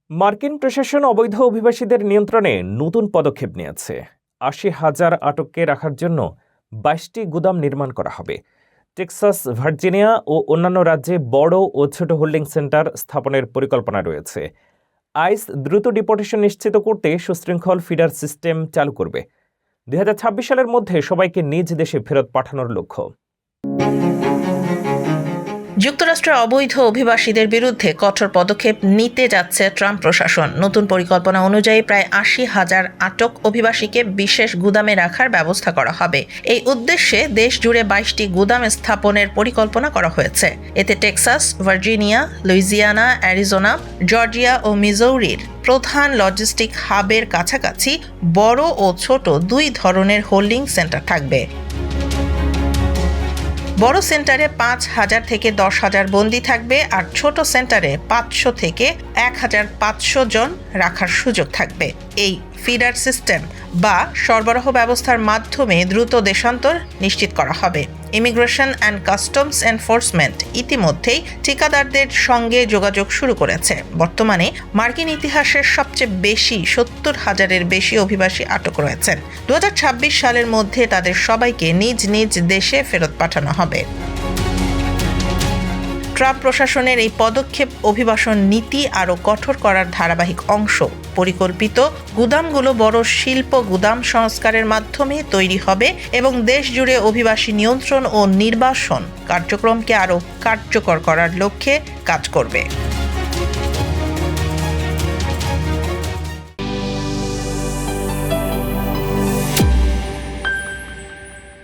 মার্কিন প্রশাসন অবৈধ অভিবাসীদের নিয়ন্ত্রণে নতুন পদক্ষেপ নিয়েছে। ৮০,০০০ আটককে রাখার জন্য ২২টি গুদাম নির্মাণ করা হবে। টেক্সাস, ভার্জিনিয়া ও অন্যান্য রাজ্যে বড় ও ছোট হোল্ডিং সেন্টার স্থাপনের পরিকল্পনা রয়েছে। আইস দ্রুত ডিপোর্টেশন নিশ্চিত করতে সুশৃঙ্খল ফিডার সিস্টেম চালু করবে। ২০২৬ সালের মধ্যে সবাইকে নিজ দেশে ফেরত পাঠানোর লক্ষ্য। যুক্তরাষ্ট্রের অবৈধ অভিবাসীদের বিরুদ্ধে কঠোর পদক্ষেপ নিতে যাচ্ছে ট্রাম্প প্রশাসন। নতুন পরিকল্পনা অনুযায়ী প্রায় ৮০,০০০ আটক অভিবাসীকে বিশেষ গুদামে রাখার ব্যবস্থা করা হবে। এই উদ্দেশ্যে দেশ জুড়ে ২২টি গুদাম স্থাপনের পরিকল্পনা করা হয়েছে। এতে Texas, Virginia, Louisiana, Arizona, Georgia ও মিজৌরির প্রধান লজিস্টিক হাবের কাছাকাছি বড় ও ছোট দুই ধরনের হোল্ডিং সেন্টার থাকবে। বড় সেন্টারে ৫,০০০ থেকে ১০,০০০ বন্দী থাকবে, আর ছোট সেন্টারে ৫০০ থেকে ১,৫০০ জন রাখার সুযোগ থাকবে। এই ফিডার সিস্টেম বা সরবরাহ ব্যবস্থার মাধ্যমে দ্রুত দেশান্তর নিশ্চিত করা হবে। ইমিগ্রেশন অ্যান্ড কাস্টমস এনফোর্সমেন্ট ইতিমধ্যেই ঠিকাদারদের সঙ্গে যোগাযোগ শুরু করেছে। বর্তমানে মার্কিন ইতিহাসের সবচেয়ে বেশি ৭০,০০০-এর বেশি অভিবাসী আটক রয়েছেন। ২০২৬ সালের মধ্যে তাদের সবাইকে নিজ নিজ দেশে ফেরত পাঠানো হবে। ট্রাম্প প্রশাসনের এই পদক্ষেপ অভিবাসন নীতি আরও কঠোর করার ধারাবাহিক অংশ। পরিকল্পিত গুদামগুলো বড় শিল্প গুদাম সংস্কারের মাধ্যমে তৈরি হবে এবং দেশ জুড়ে অভিবাসী নিয়ন্ত্রণ ও নির্বাসন কার্যক্রমকে আরও কার্যকর করার লক্ষ্যে কাজ করবে।